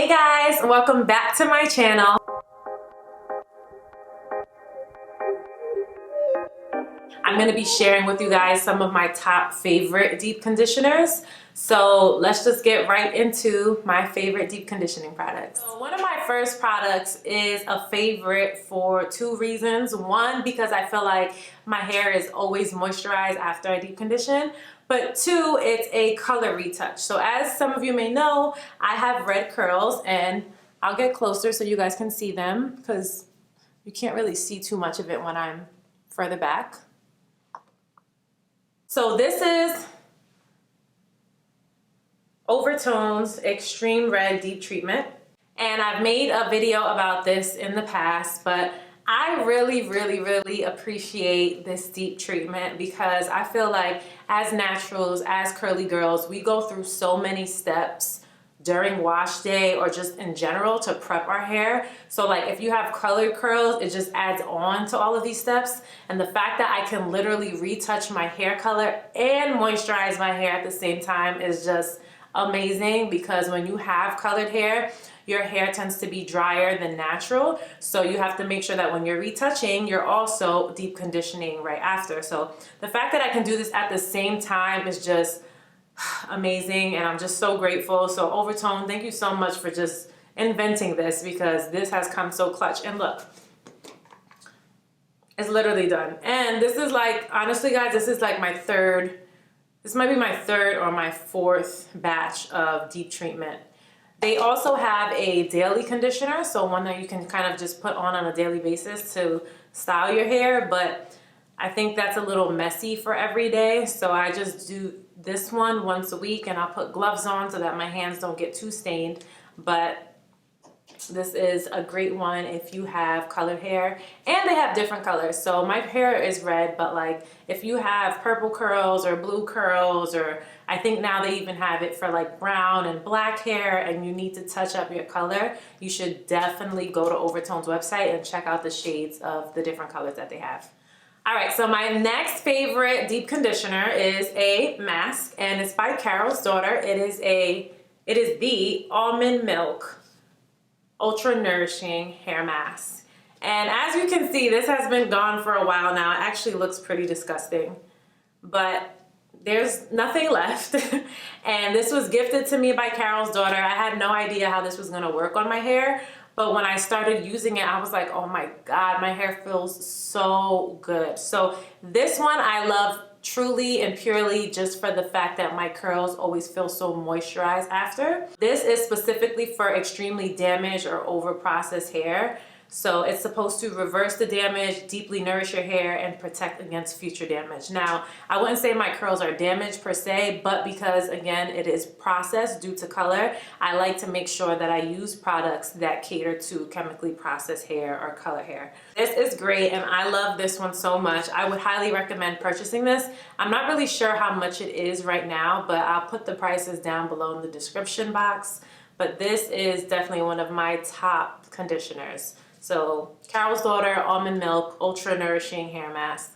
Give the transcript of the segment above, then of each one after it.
Hey guys, welcome back to my channel. I'm going to be sharing with you guys some of my top favorite deep conditioners. So let's just get right into my favorite deep conditioning products. So one of my first products is a favorite for two reasons. One, because I feel like my hair is always moisturized after I deep condition. But two, it's a color retouch. So as some of you may know, I have red curls, and I'll get closer so you guys can see them because you can't really see too much of it when I'm further back. So this is oVertone's Extreme Red Deep Treatment. And I've made a video about this in the past, but I really appreciate this deep treatment because I feel like as naturals, as curly girls, we go through so many steps during wash day or just in general to prep our hair. So like if you have colored curls, it just adds on to all of these steps. And the fact that I can literally retouch my hair color and moisturize my hair at the same time is just amazing, because when you have colored hair, your hair tends to be drier than natural. So you have to make sure that when you're retouching, you're also deep conditioning right after. So the fact that I can do this at the same time is just amazing, and I'm just so grateful. So oVertone, thank you so much for just inventing this, because this has come so clutch. And look, it's literally done. And this is like, honestly guys, this is like this might be my third or my fourth batch of deep treatment. They also have a daily conditioner, so one that you can kind of just put on a daily basis to style your hair, but I think that's a little messy for every day, so I just do this one once a week, and I'll put gloves on so that my hands don't get too stained. But this is a great one if you have colored hair, and they have different colors. So my hair is red, but like if you have purple curls or blue curls, or I think now they even have it for like brown and black hair, and you need to touch up your color, you should definitely go to oVertone's website and check out the shades of the different colors that they have. All right, so my next favorite deep conditioner is a Masque, and it's by Carol's daughter. It is the Almond Milk Ultra-Nourishing Hair Mask. And as you can see, this has been gone for a while now. It actually looks pretty disgusting, but there's nothing left. And this was gifted to me by Carol's daughter. I had no idea how this was gonna work on my hair, but when I started using it, I was like, oh my God, my hair feels so good. So this one I love truly and purely just for the fact that my curls always feel so moisturized after. This is specifically for extremely damaged or over processed hair. So it's supposed to reverse the damage, deeply nourish your hair, and protect against future damage. Now, I wouldn't say my curls are damaged per se, but because again, it is processed due to color, I like to make sure that I use products that cater to chemically processed hair or color hair. This is great, and I love this one so much. I would highly recommend purchasing this. I'm not really sure how much it is right now, but I'll put the prices down below in the description box. But this is definitely one of my top conditioners. So Carol's daughter, Almond Milk, Ultra-Nourishing Hair Mask.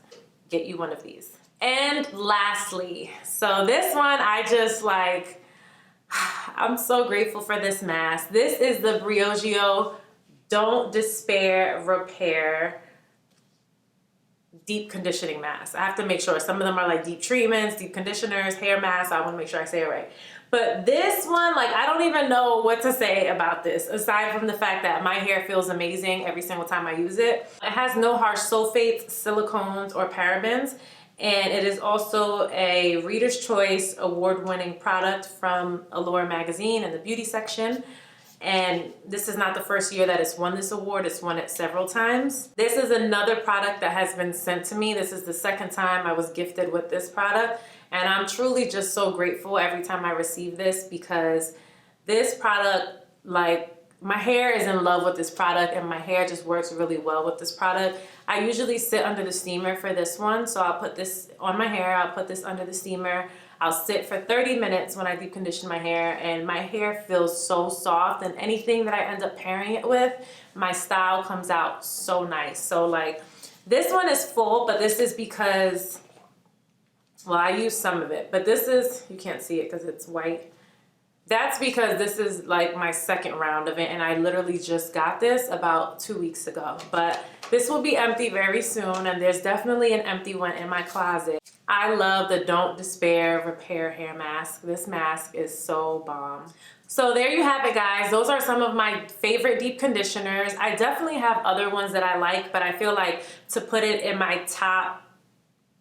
Get you one of these. And lastly, so this one I just like, I'm so grateful for this mask. This is the Briogeo Don't Despair Repair Deep Conditioning Mask. I have to make sure. Some of them are like deep treatments, deep conditioners, hair masks. I want to make sure I say it right. But this one, like, I don't even know what to say about this, aside from the fact that my hair feels amazing every single time I use it. It has no harsh sulfates, silicones, or parabens. And it is also a Reader's Choice award-winning product from Allure magazine in the beauty section. And this is not the first year that it's won this award. It's won it several times. This is another product that has been sent to me. This is the second time I was gifted with this product. And I'm truly just so grateful every time I receive this, because this product, like, my hair is in love with this product, and my hair just works really well with this product. I usually sit under the steamer for this one. So I'll put this on my hair. I'll put this under the steamer. I'll sit for 30 minutes when I deep condition my hair, and my hair feels so soft, and anything that I end up pairing it with, my style comes out so nice. So like, this one is full, but this is because, well, I use some of it, but this is, you can't see it because it's white. That's because this is like my second round of it, and I literally just got this about 2 weeks ago. But this will be empty very soon, and there's definitely an empty one in my closet. I love the Don't Despair Repair Hair Mask. This mask is so bomb. So there you have it, guys. Those are some of my favorite deep conditioners. I definitely have other ones that I like, but I feel like to put it in my top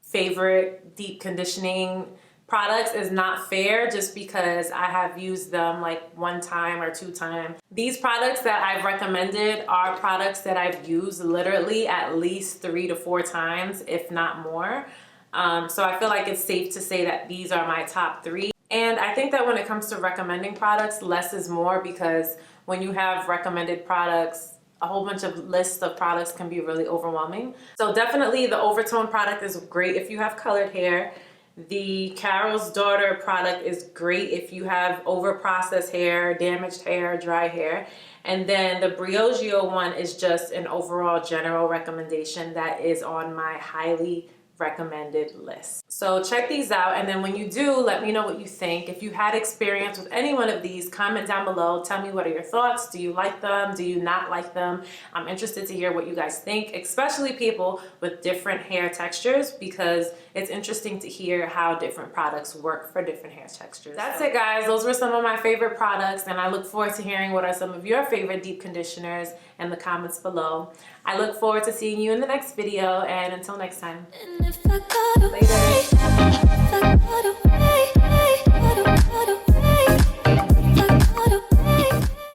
favorite deep conditioning products is not fair, just because I have used them like 1 time or 2 times. These products that I've recommended are products that I've used literally at least 3 to 4 times, if not more. So I feel like it's safe to say that these are my top 3. And I think that when it comes to recommending products, less is more, because when you have recommended products, a whole bunch of lists of products can be really overwhelming. So definitely the oVertone product is great if you have colored hair. The Carol's Daughter product is great if you have over-processed hair, damaged hair, dry hair. And then the Briogeo one is just an overall general recommendation that is on my highly recommended list. So check these out, and then when you do, let me know what you think. If you had experience with any one of these, comment down below. Tell me, what are your thoughts? Do you like them? Do you not like them? I'm interested to hear what you guys think, especially people with different hair textures, because it's interesting to hear how different products work for different hair textures. That's it, guys. Those were some of my favorite products, and I look forward to hearing what are some of your favorite deep conditioners in the comments below. I look forward to seeing you in the next video, and until next time. Later.